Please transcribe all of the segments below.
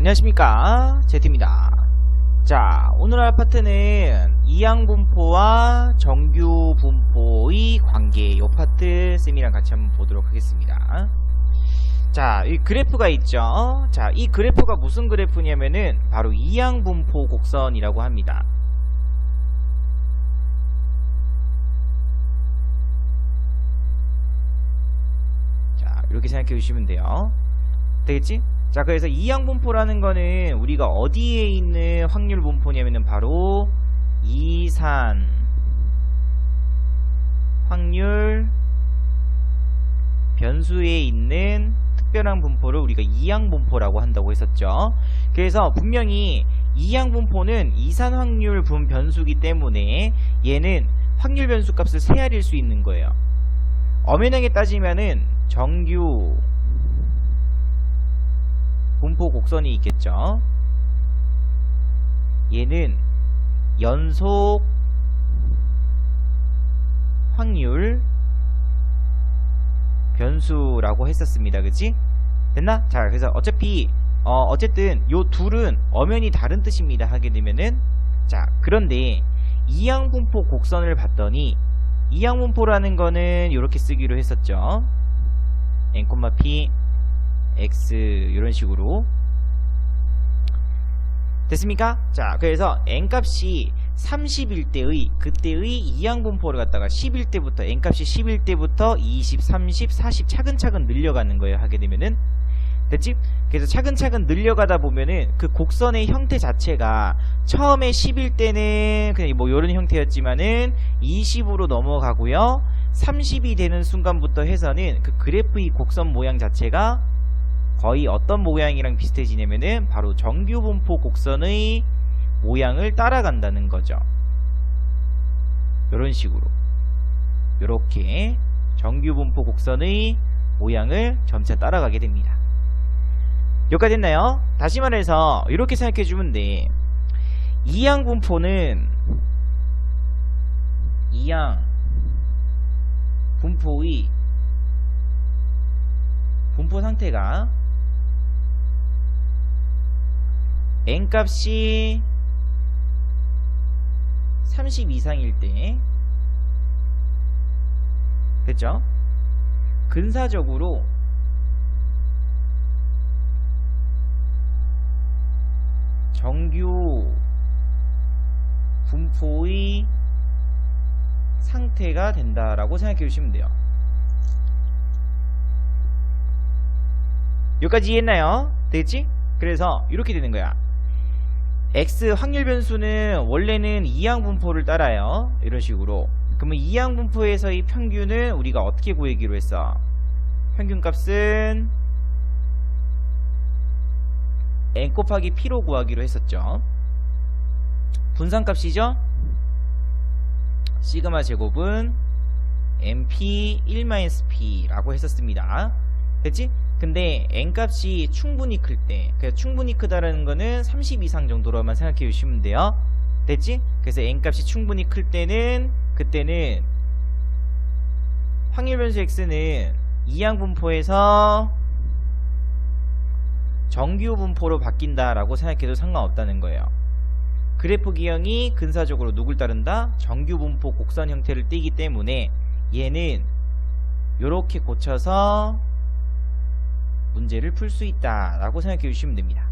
안녕하십니까, 제트입니다. 자, 오늘 할 파트는 이항분포와 정규분포의 관계, 요 파트 쌤이랑 같이 한번 보도록 하겠습니다. 자, 이 그래프가 있죠. 자, 이 그래프가 무슨 그래프냐면은 바로 이항분포 곡선이라고 합니다. 자, 이렇게 생각해 주시면 돼요. 되겠지? 자, 그래서 이항분포라는 거는 우리가 어디에 있는 확률 분포냐면은 바로 이산 확률 변수에 있는 특별한 분포를 우리가 이항분포라고 한다고 했었죠. 그래서 분명히 이항분포는 이산 확률 분 변수기 때문에 얘는 확률 변수 값을 세알일 수 있는 거예요. 엄연하게 따지면은 정규 분포 곡선이 있겠죠. 얘는 연속 확률 변수라고 했었습니다. 그치? 됐나? 자, 그래서 어차피 어쨌든 요 둘은 엄연히 다른 뜻입니다. 하게 되면은, 자, 그런데 이항분포 곡선을 봤더니 이항분포라는 거는 이렇게 쓰기로 했었죠. n, p x 이런 식으로 됐습니까? 자, 그래서 n값이 30일 때의 그때의 이항분포를 갖다가 11때부터 n값이 11때부터 20, 30, 40 차근차근 늘려가는 거예요. 하게 되면은 됐지? 그래서 차근차근 늘려가다 보면은 그 곡선의 형태 자체가 처음에 10일 때는 그냥 뭐 이런 형태였지만은 20으로 넘어가고요. 30이 되는 순간부터 해서는 그 그래프의 곡선 모양 자체가 거의 어떤 모양이랑 비슷해지냐면은 바로 정규분포 곡선의 모양을 따라간다는 거죠. 이런 식으로 이렇게 정규분포 곡선의 모양을 점차 따라가게 됩니다. 여기까지 됐나요? 다시 말해서 이렇게 생각해주면 돼. 이항분포는 이항분포의 분포 상태가 n값이 30 이상일 때 됐죠? 근사적으로 정규 분포의 상태가 된다라고 생각해 주시면 돼요. 여기까지 이해했나요? 되겠지? 그래서 이렇게 되는 거야. x 확률 변수는 원래는 이항분포를 따라요. 이런 식으로. 그러면 이항분포에서의 평균은 우리가 어떻게 구하기로 했어? 평균값은 n 곱하기 p로 구하기로 했었죠. 분산값이죠. 시그마 제곱은 np 1-p라고 했었습니다. 됐지? 근데 n값이 충분히 클 때, 그래서 충분히 크다라는 거는 30 이상 정도로만 생각해 주시면 돼요. 됐지? 그래서 n값이 충분히 클 때는 그때는 확률 변수 x는 이항분포에서 정규분포로 바뀐다라고 생각해도 상관없다는 거예요. 그래프 기형이 근사적으로 누굴 따른다? 정규분포 곡선 형태를 띠기 때문에 얘는 요렇게 고쳐서 문제를 풀 수 있다 라고 생각해 주시면 됩니다.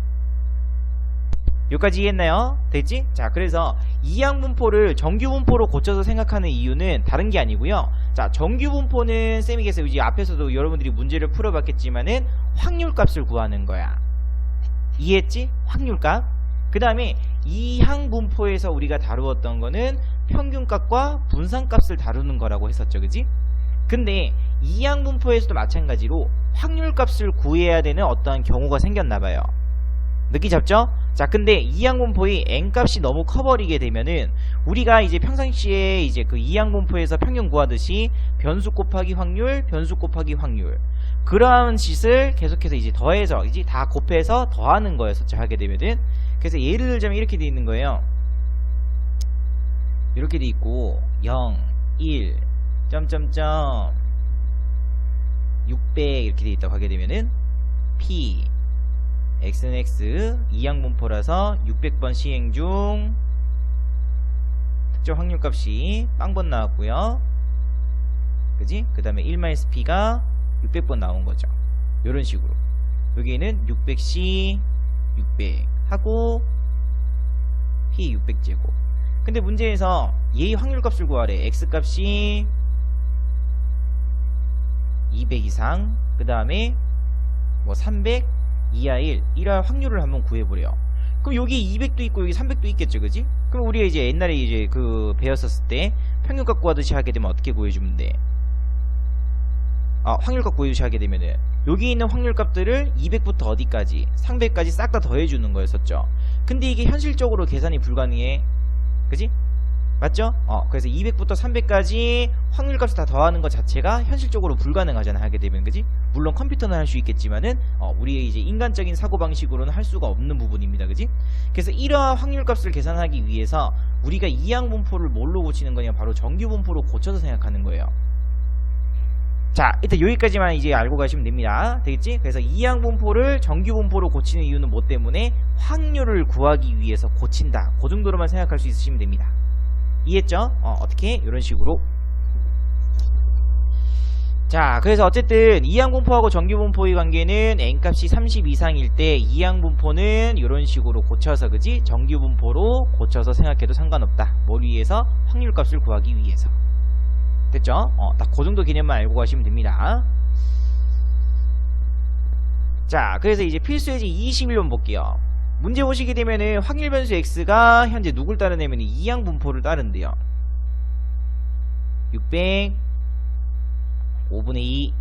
여기까지 이해했나요? 됐지? 자, 그래서 이항분포를 정규분포로 고쳐서 생각하는 이유는 다른 게 아니고요. 자, 정규분포는 쌤이겠어요. 이제 앞에서도 여러분들이 문제를 풀어봤겠지만은 확률값을 구하는 거야. 이해했지? 확률값. 그 다음에 이항분포에서 우리가 다루었던 거는 평균값과 분산값을 다루는 거라고 했었죠. 그지? 근데 이항분포에서도 마찬가지로 확률값을 구해야 되는 어떠한 경우가 생겼나봐요. 느낌 잡죠? 자, 근데 이항분포의 n값이 너무 커버리게 되면은 우리가 이제 평상시에 이제 그 이항분포에서 평균 구하듯이 변수 곱하기 확률, 변수 곱하기 확률 그러한 짓을 계속해서 이제 더해서 이제 다 곱해서 더하는 거였었죠. 하게 되면은. 그래서 예를 들자면 이렇게 돼 있는 거예요. 이렇게 돼 있고 0, 1, 점점점 600 이렇게 돼 있다고 하게 되면은 P x는 x, 이항분포라서 600번 시행 중 특정 확률값이 빵번 나왔고요. 그지? 그 다음에 1-p가 600번 나온 거죠. 요런 식으로. 여기에는 600c, 600 하고 p 600제곱. 근데 문제에서 얘의 확률값을 구하래. x값이 200 이상, 그 다음에 뭐 300 이하 1 이런 확률을 한번 구해보래요. 그럼 여기 200도 있고 여기 300도 있겠죠, 그지? 그럼 우리가 이제 옛날에 이제 그 배웠었을 때 평균값 구하듯이 하게 되면 어떻게 구해주면 돼? 확률값 구해주시 하게 되면은 여기 있는 확률값들을 200부터 어디까지 300까지 싹 다 더해주는 거였었죠. 근데 이게 현실적으로 계산이 불가능해, 그지? 맞죠? 그래서 200부터 300까지 확률값을 다 더하는 것 자체가 현실적으로 불가능하잖아, 하게 되면, 그지? 물론 컴퓨터는 할 수 있겠지만은 우리의 이제 인간적인 사고방식으로는 할 수가 없는 부분입니다, 그지? 그래서 이러한 확률값을 계산하기 위해서 우리가 이항분포를 뭘로 고치는 거냐, 바로 정규분포로 고쳐서 생각하는 거예요. 자, 일단 여기까지만 이제 알고 가시면 됩니다. 되겠지? 그래서 이항분포를 정규분포로 고치는 이유는 뭐 때문에? 확률을 구하기 위해서 고친다. 그 정도로만 생각할 수 있으시면 됩니다. 이해했죠? 어떻게? 이런 식으로. 자, 그래서 어쨌든 이항분포하고 정규분포의 관계는 n값이 30 이상일 때 이항분포는 이런 식으로 고쳐서, 그지? 정규분포로 고쳐서 생각해도 상관없다. 뭘 위해서? 확률값을 구하기 위해서. 됐죠? 딱 그 정도 개념만 알고 가시면 됩니다. 자, 그래서 이제 필수예제 21번 볼게요. 문제 보시게 되면은 확률 변수 x가 현재 누굴 따르냐면 이항분포를 따른대요. 600 5분의 2.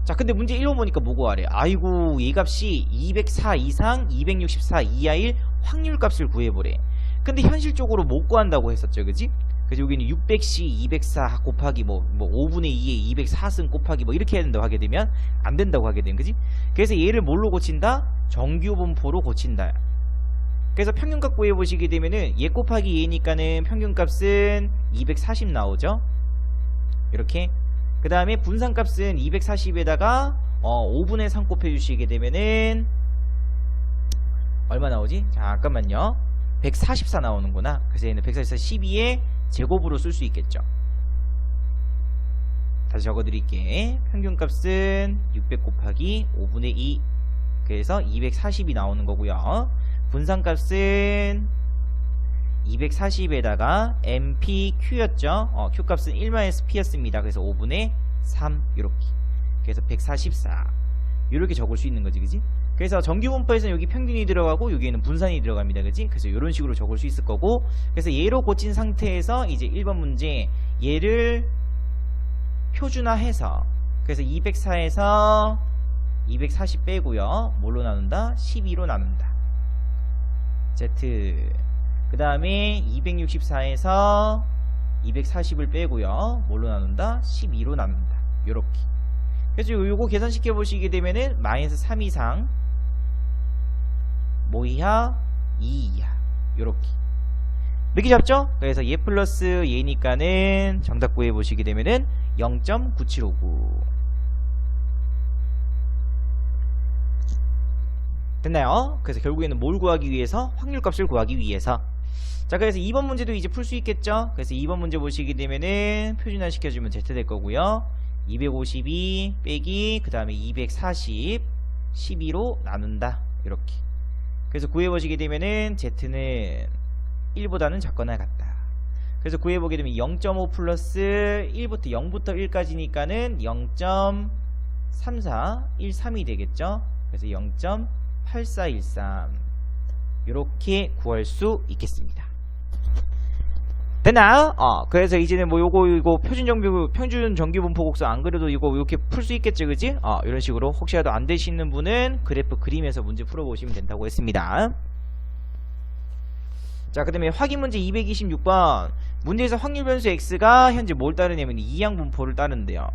자, 근데 문제 1번 보니까 뭐 구하래? 아이고, 얘 값이 204 이상 264 이하 1 확률값을 구해보래. 근데 현실적으로 못 구한다고 했었죠, 그지? 그래서 여기는 600c 204 곱하기 뭐 5분의 2에 204승 곱하기 뭐 이렇게 해야 된다고 하게 되면 안 된다고 하게 되면, 그지? 그래서 얘를 뭘로 고친다? 정규분포로 고친다. 그래서 평균값 구해보시게 되면은 얘 곱하기 얘니까는 평균값은 240 나오죠? 이렇게. 그 다음에 분산값은 240에다가 5분의 3 곱해주시게 되면은 얼마 나오지? 잠깐만요. 144 나오는구나. 그래서 얘는 144 12에 제곱으로 쓸 수 있겠죠. 다시 적어드릴게. 평균값은 600 곱하기 5분의 2. 그래서 240이 나오는 거고요. 분산값은 240에다가 MPQ였죠. Q값은 1-P였습니다. 그래서 5분의 3 이렇게. 그래서 144 이렇게 적을 수 있는 거지, 그지? 그래서 정규분포에서는 여기 평균이 들어가고 여기에는 분산이 들어갑니다, 그지? 그래서 이런 식으로 적을 수 있을 거고, 그래서 얘로 고친 상태에서 이제 1번 문제 얘를 표준화해서, 그래서 204에서 240 빼고요. 뭘로 나눈다? 12로 나눈다. Z. 그 다음에 264에서 240을 빼고요. 뭘로 나눈다? 12로 나눈다. 요렇게. 그래서 요거 계산시켜 보시게 되면은 마이너스 3 이상 뭐 이하 2 이하 요렇게 이렇게 잡죠? 그래서 얘 플러스 얘니까는 정답 구해 보시게 되면은 0.9759 됐나요? 그래서 결국에는 뭘 구하기 위해서? 확률값을 구하기 위해서. 자, 그래서 2번 문제도 이제 풀 수 있겠죠? 그래서 2번 문제 보시게 되면은 표준화 시켜주면 Z 될 거고요. 252 빼기 그 다음에 240 12로 나눈다. 이렇게. 그래서 구해보시게 되면은 Z는 1보다는 작거나 같다. 그래서 구해보게 되면 0.5 플러스 1부터 0부터 1까지니까는 0.3413이 되겠죠? 그래서 0.8413 이렇게 구할 수 있겠습니다. 됐나? 그래서 이제는 뭐 요거 표준 정규분포 곡선 안 그래도 이거 이렇게 풀 수 있겠지, 그지? 이런 식으로 혹시라도 안 되시는 분은 그래프 그림에서 문제 풀어보시면 된다고 했습니다. 자, 그 다음에 확인 문제 226번. 문제에서 확률 변수 x가 현재 뭘 따르냐면 이항분포를 따른대요.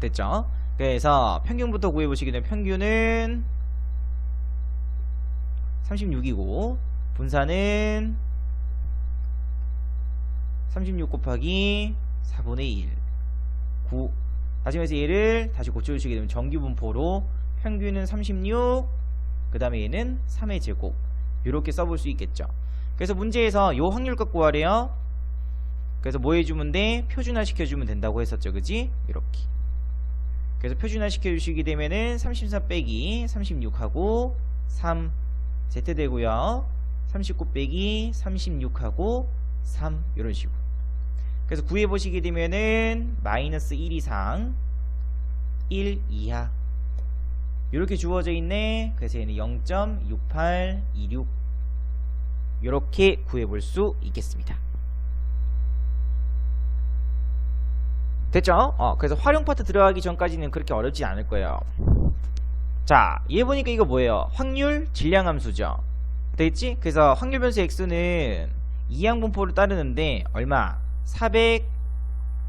됐죠? 그래서 평균부터 구해보시게 되면 평균은 36이고 분산은 36 곱하기 4분의 1 9. 다시 말해서 얘를 다시 고쳐주시게 되면 정규분포로 평균은 36, 그 다음에 얘는 3의 제곱. 이렇게 써볼 수 있겠죠. 그래서 문제에서 요 확률값 구하래요. 그래서 뭐 해주면 돼? 표준화 시켜주면 된다고 했었죠. 그지? 이렇게. 그래서 표준화 시켜주시게 되면은 34 빼기 36하고 3 Z 되고요. 39 빼기 36하고 3 이런 식으로. 그래서 구해보시게 되면은 마이너스 1 이상 1 이하 이렇게 주어져 있네. 그래서 얘는 0.6826 이렇게 구해볼 수 있겠습니다. 됐죠? 그래서 활용 파트 들어가기 전까지는 그렇게 어렵지 않을 거예요. 자, 얘 보니까 이거 뭐예요? 확률 질량함수죠. 되겠지? 그래서 확률 변수 x는 이항분포를 따르는데 얼마?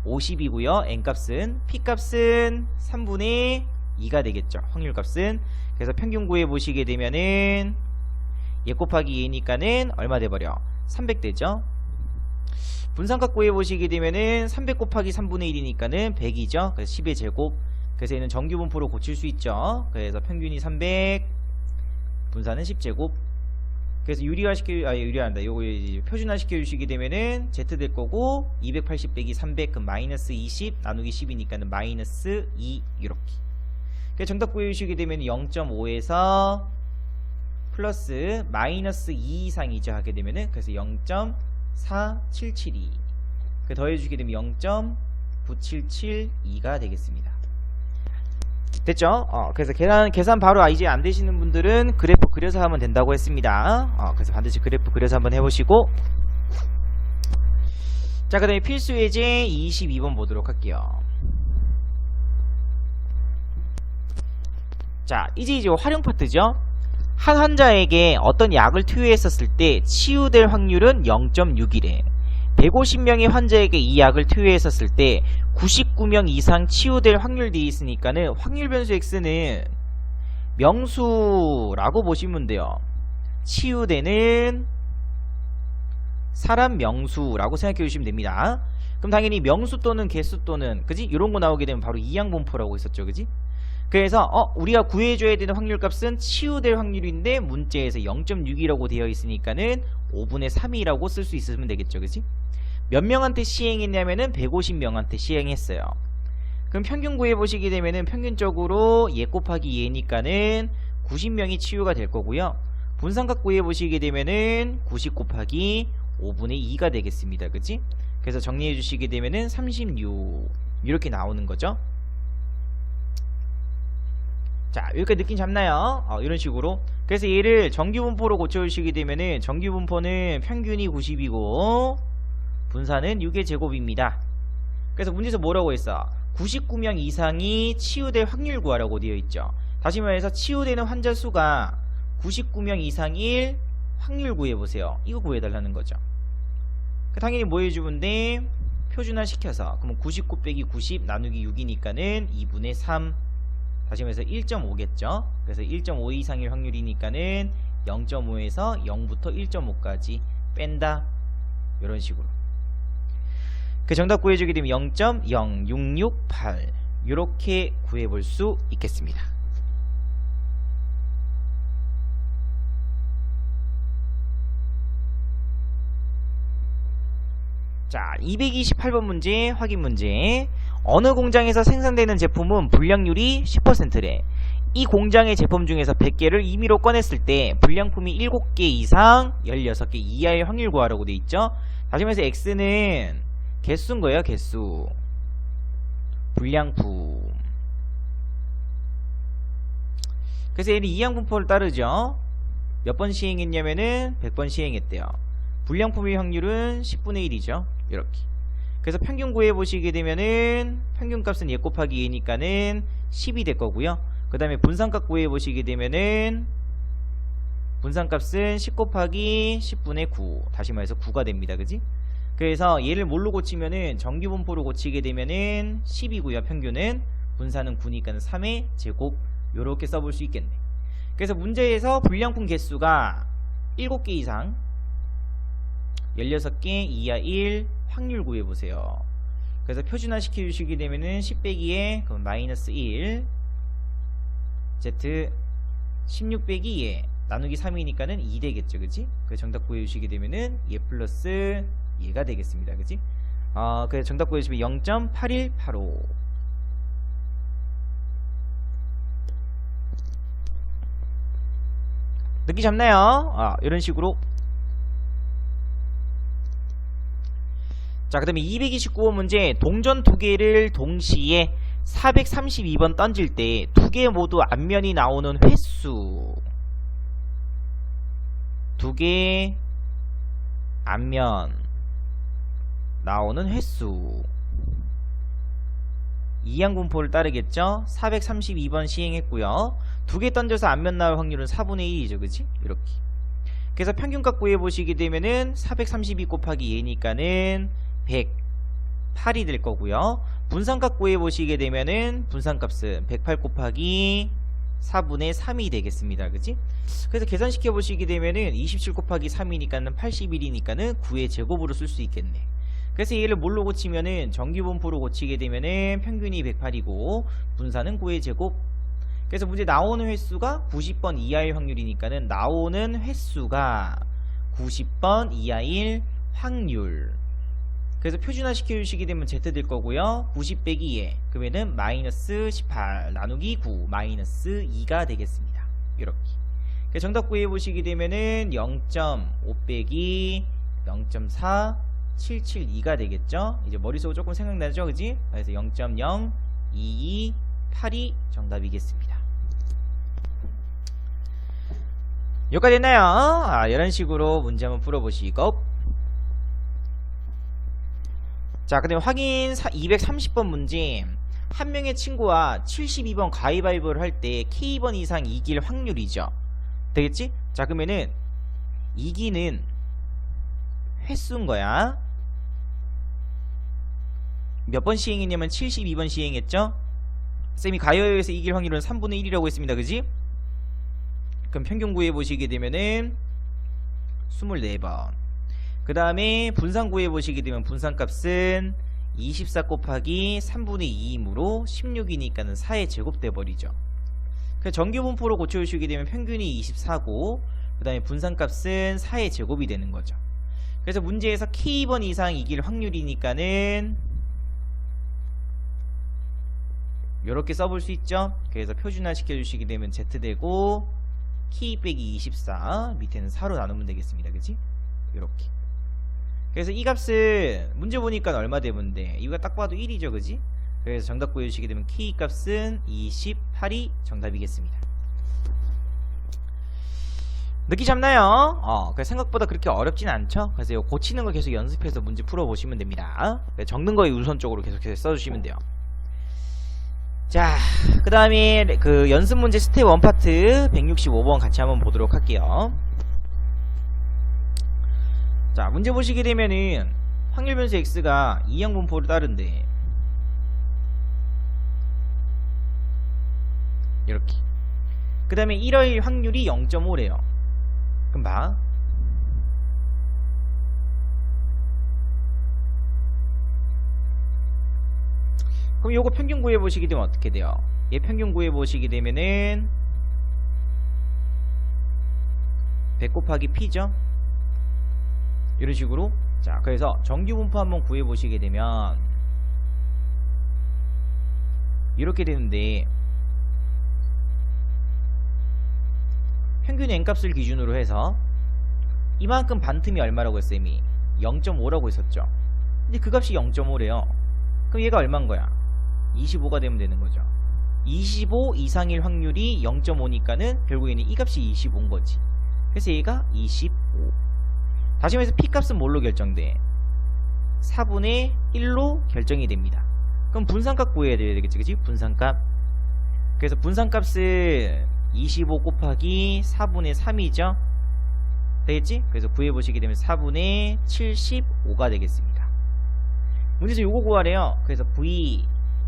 450이고요. n값은 p값은 3분의 2가 되겠죠. 확률값은. 그래서 평균 구해 보시게 되면은 얘 곱하기 얘니까는 얼마 돼버려? 300 되죠. 분산값 구해 보시게 되면은 300 곱하기 3분의 1이니까는 100이죠. 그래서 10의 제곱. 그래서 얘는 정규분포로 고칠 수 있죠. 그래서 평균이 300, 분산은 10제곱. 그래서 유리화한다. 요거 표준화 시켜주시게 되면은 Z 될 거고 280 빼기 300 그럼 마이너스 20 나누기 10이니까는 마이너스 2 이렇게. 그래서 정답 구해주시게 되면 0.5에서 플러스 마이너스 2 이상이죠 하게 되면은 그래서 0.4772 그 더해주시게 되면 0.9772가 되겠습니다. 됐죠? 그래서 계산 바로 이제 안 되시는 분들은 그래프 그려서 하면 된다고 했습니다. 그래서 반드시 그래프 그려서 한번 해보시고. 자, 그 다음에 필수 예제 22번 보도록 할게요. 자, 이제 활용 파트죠. 한 환자에게 어떤 약을 투여했었을 때 치유될 확률은 0.6이래. 150명의 환자에게 이 약을 투여했었을 때 99명 이상 치유될 확률 되어 있으니까는 확률 변수 x는 명수라고 보시면 돼요. 치유되는 사람 명수라고 생각해 주시면 됩니다. 그럼 당연히 명수 또는 개수 또는 그지? 이런 거 나오게 되면 바로 이항분포라고 했었죠. 그지? 그래서 우리가 구해줘야 되는 확률값은 치유될 확률인데 문제에서 0.6이라고 되어 있으니까는 5분의 3이라고 쓸 수 있으면 되겠죠. 그지? 몇 명한테 시행했냐면은 150명한테 시행했어요. 그럼 평균 구해보시게 되면은 평균적으로 얘 곱하기 얘니까는 90명이 치유가 될 거고요. 분산값 구해보시게 되면은 90 곱하기 5분의 2가 되겠습니다. 그치? 그래서 정리해 주시게 되면은 36 이렇게 나오는 거죠. 자, 여기까지 느낌 잡나요? 이런 식으로. 그래서 얘를 정규분포로 고쳐주시게 되면은 정규분포는 평균이 90이고 분산은 6의 제곱입니다. 그래서 문제에서 뭐라고 했어? 99명 이상이 치유될 확률 구하라고 되어 있죠. 다시 말해서 치유되는 환자 수가 99명 이상일 확률 구해보세요. 이거 구해달라는 거죠. 당연히 뭐 해주면 돼? 표준화 시켜서. 그러면 99 빼기 90 나누기 6이니까는 2분의 3. 다시 말해서 1.5겠죠. 그래서 1.5 이상일 확률이니까는 0.5에서 0부터 1.5까지 뺀다. 이런 식으로. 그 정답 구해주게 되면 0.0668 이렇게 구해볼 수 있겠습니다. 자, 228번 문제 확인 문제. 어느 공장에서 생산되는 제품은 불량률이 10%래. 이 공장의 제품 중에서 100개를 임의로 꺼냈을 때 불량품이 7개 이상 16개 이하의 확률 구하라고 돼 있죠. 다시 말해서 x는 개수인 거예요. 개수. 불량품. 그래서 얘는 이항분포를 따르죠. 몇 번 시행했냐면은 100번 시행했대요. 불량품의 확률은 10분의 1이죠. 이렇게. 그래서 평균 구해 보시게 되면은 평균값은 얘 곱하기 얘니까는 10이 될 거고요. 그 다음에 분산값 구해 보시게 되면은 분산값은 10 곱하기 10분의 9. 다시 말해서 9가 됩니다. 그지? 그래서 얘를 뭘로 고치면은 정규분포로 고치게 되면은 10이고요. 평균은. 분산은 9니까는 3의 제곱. 요렇게 써볼 수 있겠네. 그래서 문제에서 불량품 개수가 7개 이상 16개 이하 1 확률 구해보세요. 그래서 표준화 시켜주시게 되면은 10 빼기에 그럼 마이너스 1 Z 16 빼기 얘 나누기 3이니까는 2 되겠죠, 그치? 그 정답 구해주시게 되면은 얘 플러스 얘가 되겠습니다, 그치? 그래서 정답 구해주시면 0.8185. 느낌 잡나요? 이런 식으로. 자, 그 다음에 229번 문제. 동전 두 개를 동시에 432번 던질 때 두 개 모두 앞면이 나오는 횟수. 두 개 앞면 나오는 횟수. 이항분포를 따르겠죠? 432번 시행했고요. 두 개 던져서 앞면 나올 확률은 4분의 1이죠. 그치? 이렇게. 그래서 평균값 구해보시게 되면은 432 곱하기 얘니까는 108이 될 거고요. 분산값 구해보시게 되면은 분산값은 108 곱하기 4분의 3이 되겠습니다. 그치? 그래서 계산시켜 보시게 되면은 27 곱하기 3이니까는 81이니까는 9의 제곱으로 쓸 수 있겠네. 그래서 얘를 뭘로 고치면은 정규분포로 고치게 되면은 평균이 108이고 분산은 9의 제곱. 그래서 문제 나오는 횟수가 90번 이하일 확률이니까는 나오는 횟수가 90번 이하일 확률. 그래서 표준화 시켜주시게 되면 Z 될 거고요. 90 빼기 2 그러면은 마이너스 18 나누기 9 마이너스 2가 되겠습니다. 이렇게. 그래서 정답 구해보시게 되면은 0.5 빼기 0.4772가 되겠죠. 이제 머릿속으로 조금 생각나죠, 그지? 그래서 0.0228이 정답이겠습니다. 여기까지 됐나요? 이런 식으로 문제 한번 풀어보시고. 자, 그 다음에 확인 230번 문제. 한 명의 친구와 72번 가위바위보를 할 때 K번 이상 이길 확률이죠. 되겠지? 자, 그러면은 이기는 횟수인 거야. 몇 번 시행했냐면 72번 시행했죠? 쌤이 가위바위보에서 이길 확률은 3분의 1이라고 했습니다. 그지? 그럼 평균 구해보시게 되면은 24번. 그 다음에 분산 구해보시게 되면 분산값은 24 곱하기 3분의 2이므로 16이니까는 4의 제곱 돼버리죠. 그래서 정규분포로 고쳐주시게 되면 평균이 24고 그 다음에 분산값은 4의 제곱이 되는 거죠. 그래서 문제에서 K번 이상 이길 확률이니까는 이렇게 써볼 수 있죠. 그래서 표준화 시켜주시게 되면 Z 되고 K 빼기 24 밑에는 4로 나누면 되겠습니다. 그치? 이렇게. 그래서 이 값은 문제 보니까 얼마 되면 돼? 이거 딱 봐도 1이죠. 그지? 그래서 정답 구해주시게 되면 K 값은 28이 정답이겠습니다. 느낌 잡나요? 그래서 생각보다 그렇게 어렵진 않죠? 그래서 이거 고치는 거 계속 연습해서 문제 풀어보시면 됩니다. 적는 거에 우선적으로 계속해서 써주시면 돼요. 자, 그 다음에 그 연습 문제 스텝 1 파트 165번 같이 한번 보도록 할게요. 자, 문제 보시게 되면은 확률 변수 x가 이항분포를 따른데 이렇게. 그 다음에 1월 확률이 0.5래요. 그럼 봐. 그럼 요거 평균 구해보시게 되면 어떻게 돼요? 얘 평균 구해보시게 되면은 100 곱하기 p죠? 이런 식으로. 자, 그래서 정규분포 한번 구해보시게 되면 이렇게 되는데 평균 n값을 기준으로 해서 이만큼 반틈이 얼마라고 했어요? 이미 0.5라고 했었죠. 근데 그 값이 0.5래요. 그럼 얘가 얼마인 거야? 25가 되면 되는 거죠. 25 이상일 확률이 0.5니까는 결국에는 이 값이 25인 거지. 그래서 얘가 25. 다시 말해서 P값은 뭘로 결정돼? 4분의 1로 결정이 됩니다. 그럼 분산값 구해야 되겠지, 그치? 분산값. 그래서 분산값은 25 곱하기 4분의 3이죠? 되겠지? 그래서 구해보시게 되면 4분의 75가 되겠습니다. 문제에서 요거 구하래요. 그래서 V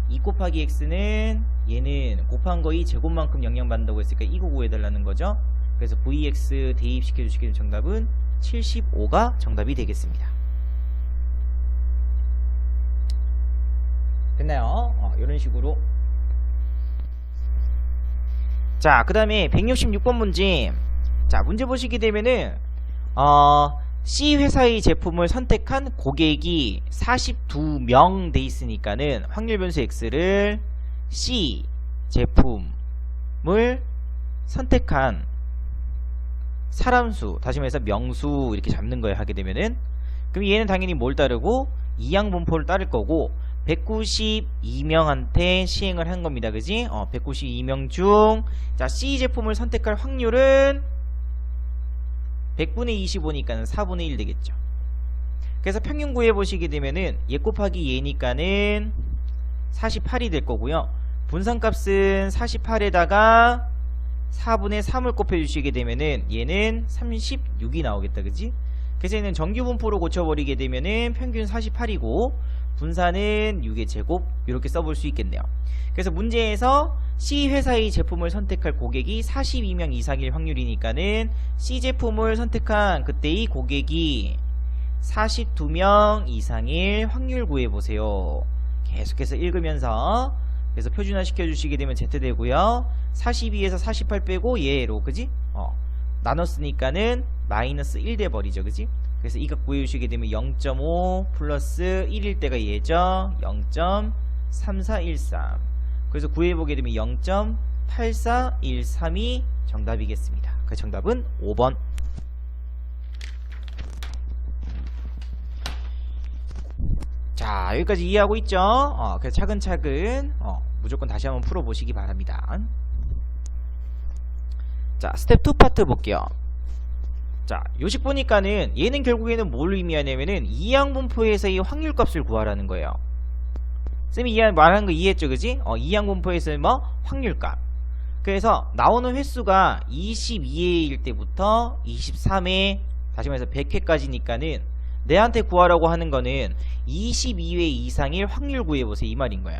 2 곱하기 X는 얘는 곱한 거의 제곱만큼 영향받는다고 했으니까 이거 구해달라는 거죠. 그래서 VX 대입시켜 주시게 되면 정답은 75가 정답이 되겠습니다. 됐나요? 이런 식으로. 자, 그 다음에 166번 문제. 자, 문제 보시게 되면은 C 회사의 제품을 선택한 고객이 42명 돼 있으니까는 확률 변수 X를 C 제품을 선택한 사람 수, 다시 말해서 명수 이렇게 잡는 거예요. 하게 되면은 그럼 얘는 당연히 뭘 따르고 이항분포를 따를 거고 192명한테 시행을 한 겁니다. 그지? 192명 중 자, C 제품을 선택할 확률은 100분의 25니까는 4분의 1 되겠죠. 그래서 평균 구해 보시게 되면은 얘 곱하기 얘니까는 48이 될 거고요. 분산값은 48에다가 4분의 3을 곱해 주시게 되면은 얘는 36이 나오겠다. 그지? 그래서 얘는 정규 분포로 고쳐버리게 되면은 평균 48이고 분산은 6의 제곱 이렇게 써볼 수 있겠네요. 그래서 문제에서 C 회사의 제품을 선택할 고객이 42명 이상일 확률이니까는 C 제품을 선택한 그때의 고객이 42명 이상일 확률 구해보세요. 계속해서 읽으면서 그래서 표준화 시켜주시게 되면 Z 되고요. 42에서 48 빼고 얘로 그지? 나눴으니까는 마이너스 1 돼버리죠. 그지? 그래서 이 값 구해주시게 되면 0.5 플러스 1일 때가 얘죠. 0.3413. 그래서 구해보게 되면 0.8413이 정답이겠습니다. 그 정답은 5번. 자, 여기까지 이해하고 있죠? 그래서 차근차근 무조건 다시 한번 풀어보시기 바랍니다. 자, 스텝 2 파트 볼게요. 자, 요식 보니까는 얘는 결국에는 뭘 의미하냐면은 이항분포에서의 확률값을 구하라는 거예요. 쌤이 말하는 거 이해했죠? 그지? 이항분포에서의 뭐? 확률값. 그래서 나오는 횟수가 22회일 때부터 23회, 다시 말해서 100회까지니까는 내한테 구하라고 하는 거는 22회 이상일 확률 구해보세요. 이 말인 거야.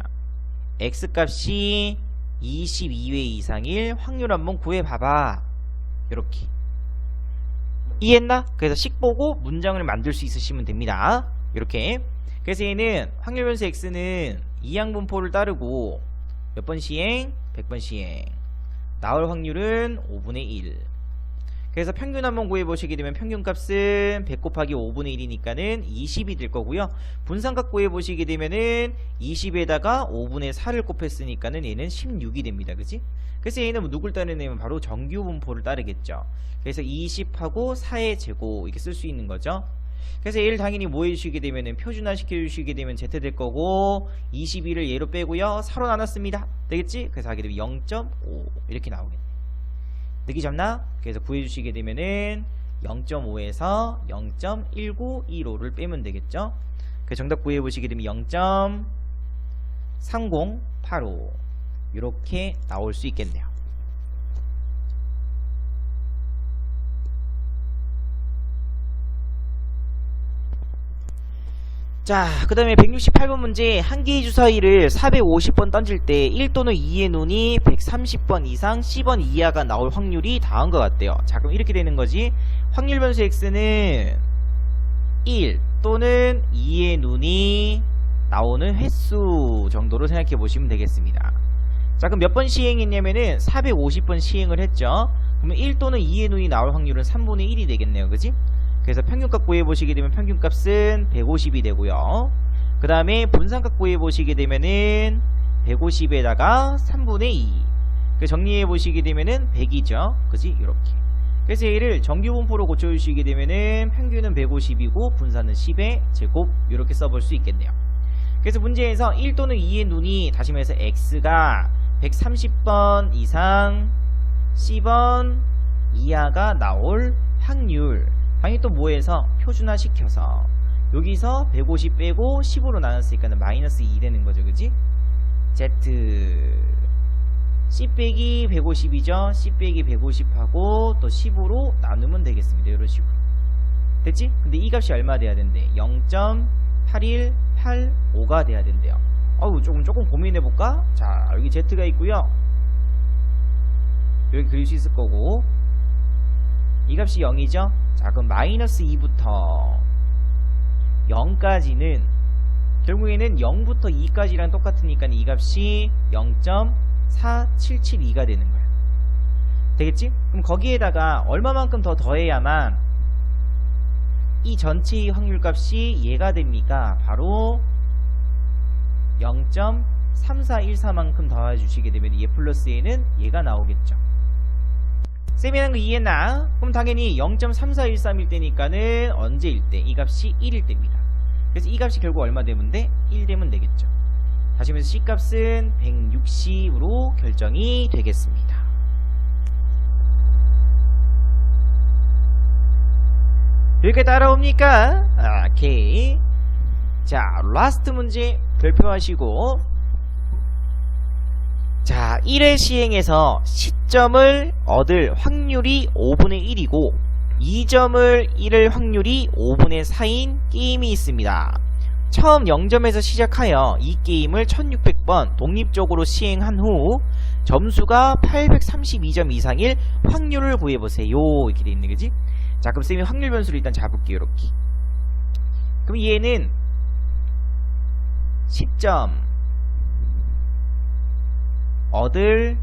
X값이 22회 이상일 확률 한번 구해봐봐. 요렇게. 이해했나? 그래서 식 보고 문장을 만들 수 있으시면 됩니다. 이렇게. 그래서 얘는 확률 변수 X는 이항분포를 따르고 몇 번 시행? 100번 시행. 나올 확률은 5분의 1. 그래서 평균 한번 구해보시게 되면 평균값은 100 곱하기 5분의 1이니까는 20이 될 거고요. 분산값 구해보시게 되면은 20에다가 5분의 4를 곱했으니까는 얘는 16이 됩니다. 그치? 그래서 얘는 누굴 따르냐면 바로 정규 분포를 따르겠죠. 그래서 20하고 4의 제곱 이렇게 쓸 수 있는 거죠. 그래서 얘를 당연히 뭐 해주시게 되면은 표준화 시켜주시게 되면 Z 될 거고 22를 얘로 빼고요. 4로 나눴습니다. 되겠지? 그래서 하게 되면 0.5 이렇게 나오겠네. 느끼 잡나? 그래서 구해주시게 되면은 0.5에서 0.1915를 빼면 되겠죠? 그 정답 구해보시게 되면 0.3085 이렇게 나올 수 있겠네요. 자, 그 다음에 168번 문제. 한 개의 주사위를 450번 던질 때 1 또는 2의 눈이 130번 이상 C번 이하가 나올 확률이 다음과 같대요. 자, 그럼 이렇게 되는 거지. 확률 변수 X는 1 또는 2의 눈이 나오는 횟수 정도로 생각해 보시면 되겠습니다. 자, 그럼 몇 번 시행했냐면은 450번 시행을 했죠. 그러면 1 또는 2의 눈이 나올 확률은 3분의 1이 되겠네요. 그지? 그래서 평균값 구해보시게 되면 평균값은 150이 되고요. 그 다음에 분산값 구해보시게 되면은 150에다가 3분의 2. 정리해보시게 되면은 100이죠. 그지? 이렇게. 그래서 얘를 정규분포로 고쳐주시게 되면은 평균은 150이고 분산은 10의 제곱 이렇게 써볼 수 있겠네요. 그래서 문제에서 1 또는 2의 눈이 다시 말해서 X가 130번 이상 C번 이하가 나올 확률 당연히 또 뭐해서 표준화 시켜서 여기서 150 빼고 10으로 나눴으니까 마이너스 2 되는 거죠. 그지? Z C 빼기 150이죠. C 빼기 150하고 또 10으로 나누면 되겠습니다. 이런 식으로 됐지? 근데 이 값이 얼마 돼야 된대? 0.8185가 돼야 된대요. 조금 고민해볼까? 자, 여기 Z가 있고요. 여기 그릴 수 있을 거고 이 값이 0이죠. 자, 그럼 마이너스 2부터 0까지는 결국에는 0부터 2까지랑 똑같으니까 이 값이 0.4772가 되는 거야. 되겠지? 그럼 거기에다가 얼마만큼 더 더해야만 이 전체의 확률값이 얘가 됩니까? 바로 0.3414만큼 더해주시게 되면 얘 플러스 얘는 얘가 나오겠죠. 쌤이 하는 거 이해했나? 그럼 당연히 0.3413일 때니까는 언제일 때? 이 값이 1일 때입니다. 그래서 이 값이 결국 얼마 되면 돼? 1 되면 되겠죠. 다시 말해서 C값은 160으로 결정이 되겠습니다. 이렇게 따라옵니까? 오케이. 자, 라스트 문제 별표하시고, 자, 1회 시행에서 시점을 얻을 확률이 5분의 1이고 2점을 잃을 확률이 5분의 4인 게임이 있습니다. 처음 0점에서 시작하여 이 게임을 1600번 독립적으로 시행한 후 점수가 832점 이상일 확률을 구해보세요. 이렇게 돼 있는 거지. 자, 그럼 쌤이 확률 변수를 일단 잡을게요. 이렇게. 그럼 얘는 시점 얻을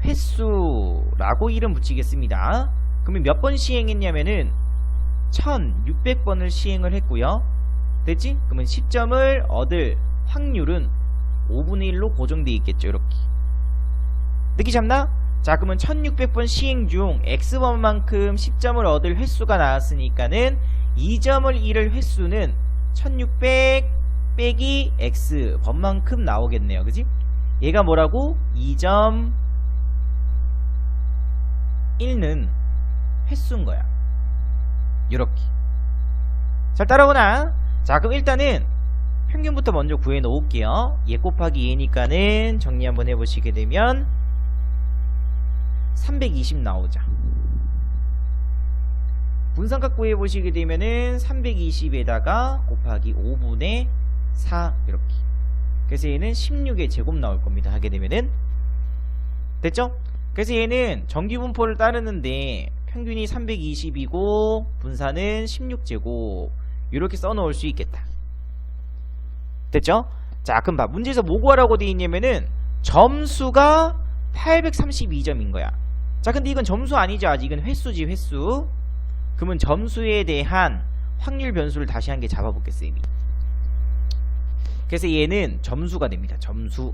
횟수라고 이름 붙이겠습니다. 그러면 몇 번 시행했냐면은 1600번을 시행을 했고요. 됐지? 그러면 시점을 얻을 확률은 5분의 1로 고정되어 있겠죠. 이렇게. 느끼 잡나? 자, 그러면 1600번 시행 중 X번만큼 시점을 얻을 횟수가 나왔으니까는 2점을 잃을 횟수는 1600 빼기 X번만큼 나오겠네요. 그지? 얘가 뭐라고? 2.1는 횟수인 거야. 요렇게. 잘 따라오나? 자, 그럼 일단은 평균부터 먼저 구해 놓을게요. 얘 곱하기 얘니까는 정리 한번 해보시게 되면 320 나오죠. 분산값 구해보시게 되면은 320에다가 곱하기 5분의 4 이렇게. 그래서 얘는 16의 제곱 나올 겁니다. 하게 되면은 됐죠? 그래서 얘는 정규분포를 따르는데 평균이 320이고 분산은 16제곱 이렇게 써놓을 수 있겠다. 됐죠? 자, 그럼 봐. 문제에서 뭐 구하라고 되어 있냐면은 점수가 832점인 거야. 자, 근데 이건 점수 아니죠. 아직 이건 횟수지, 횟수. 그러면 점수에 대한 확률 변수를 다시 한 개 잡아볼겠어요. 이미. 그래서 얘는 점수가 됩니다. 점수.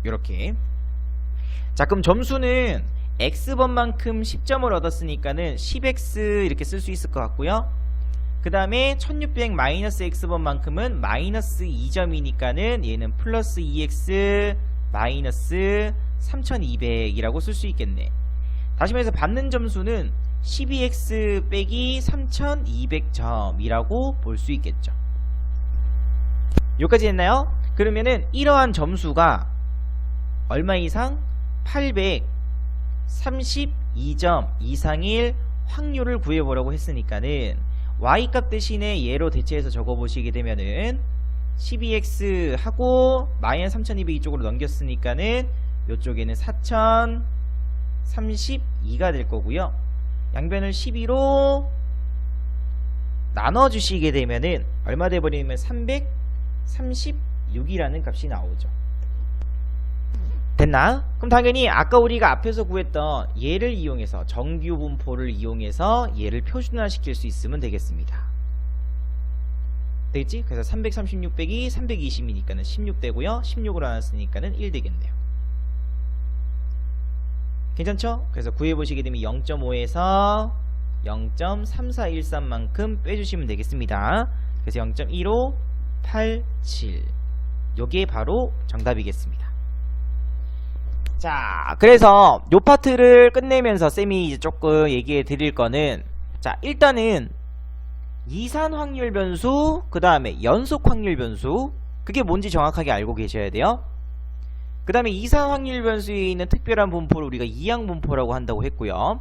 요렇게. 자, 그럼 점수는 X번만큼 10점을 얻었으니까는 10X 이렇게 쓸 수 있을 것 같고요. 그 다음에 1600 마이너스 X번만큼은 마이너스 2점이니까는 얘는 플러스 2X 마이너스 3200이라고 쓸 수 있겠네. 다시 말해서 받는 점수는 12X 빼기 3200점이라고 볼 수 있겠죠. 여기까지 했나요? 그러면은 이러한 점수가 얼마 이상? 832점 이상일 확률을 구해보라고 했으니까는 Y값 대신에 얘로 대체해서 적어보시게 되면은 12X 하고 마이너스 3200 이쪽으로 넘겼으니까는 이쪽에는 4032가 될 거고요. 양변을 12로 나눠주시게 되면은 얼마 돼버리면 336이라는 값이 나오죠. 됐나? 그럼 당연히 아까 우리가 앞에서 구했던 얘를 이용해서 정규 분포를 이용해서 얘를 표준화시킬 수 있으면 되겠습니다. 되겠지? 그래서 336 빼기 320이니까는 16 되고요. 16으로 나눴으니까는 1 되겠네요. 괜찮죠? 그래서 구해보시게 되면 0.5에서 0.3413만큼 빼주시면 되겠습니다. 그래서 0.1587 요게 바로 정답이겠습니다. 자, 그래서 요 파트를 끝내면서 쌤이 이제 조금 얘기해 드릴 거는, 자, 일단은 이산 확률 변수, 그 다음에 연속 확률 변수, 그게 뭔지 정확하게 알고 계셔야 돼요. 그 다음에 이산 확률 변수에 있는 특별한 분포를 우리가 이항 분포라고 한다고 했고요.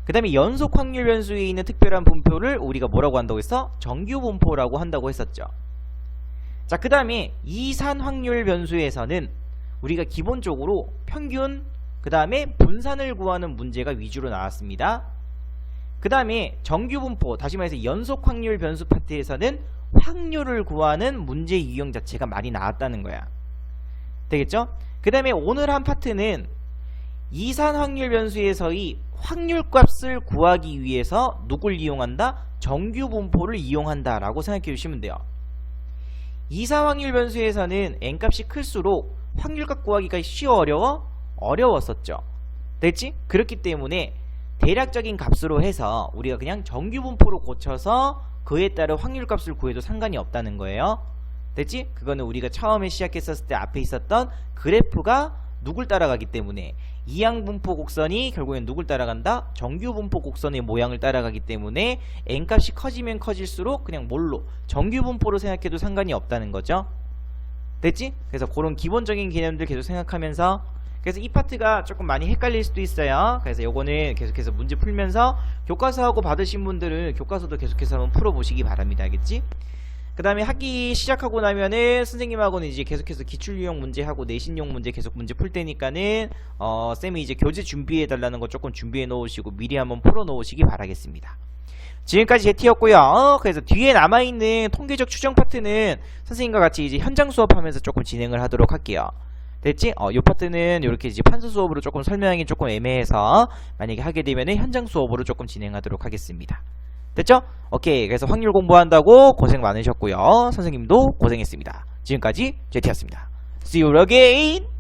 그 다음에 연속 확률 변수에 있는 특별한 분포를 우리가 뭐라고 한다고 했어? 정규 분포라고 한다고 했었죠. 자, 그 다음에 이산 확률 변수에서는 우리가 기본적으로 평균, 그 다음에 분산을 구하는 문제가 위주로 나왔습니다. 그 다음에 정규분포, 다시 말해서 연속 확률 변수 파트에서는 확률을 구하는 문제 유형 자체가 많이 나왔다는 거야. 되겠죠? 그 다음에 오늘 한 파트는 이산 확률 변수에서의 확률값을 구하기 위해서 누굴 이용한다? 정규 분포를 이용한다 라고 생각해 주시면 돼요. 이산 확률 변수에서는 n값이 클수록 확률값 구하기가 쉬워 어려워? 어려웠었죠. 됐지? 그렇기 때문에 대략적인 값으로 해서 우리가 그냥 정규 분포로 고쳐서 그에 따른 확률값을 구해도 상관이 없다는 거예요. 됐지? 그거는 우리가 처음에 시작했었을 때 앞에 있었던 그래프가 누굴 따라가기 때문에 이항분포 곡선이 결국엔 누굴 따라간다? 정규분포 곡선의 모양을 따라가기 때문에 n값이 커지면 커질수록 그냥 뭘로? 정규분포로 생각해도 상관이 없다는 거죠. 됐지? 그래서 그런 기본적인 개념들 계속 생각하면서, 그래서 이 파트가 조금 많이 헷갈릴 수도 있어요. 그래서 요거는 계속해서 문제 풀면서 교과서하고 받으신 분들은 교과서도 계속해서 한번 풀어보시기 바랍니다. 알겠지? 그 다음에 학기 시작하고 나면은 선생님하고는 이제 계속해서 기출유형 문제하고 내신용 문제 계속 문제 풀 테니까는 쌤이 이제 교재 준비해 달라는 거 조금 준비해 놓으시고 미리 한번 풀어 놓으시기 바라겠습니다. 지금까지 제티였고요. 그래서 뒤에 남아있는 통계적 추정 파트는 선생님과 같이 이제 현장 수업하면서 조금 진행을 하도록 할게요. 됐지? 요 파트는 이렇게 이제 판서 수업으로 조금 설명하기 조금 애매해서 만약에 하게 되면은 현장 수업으로 조금 진행하도록 하겠습니다. 됐죠? 오케이. 그래서 확률 공부한다고 고생 많으셨고요. 선생님도 고생했습니다. 지금까지 제티였습니다. See you again!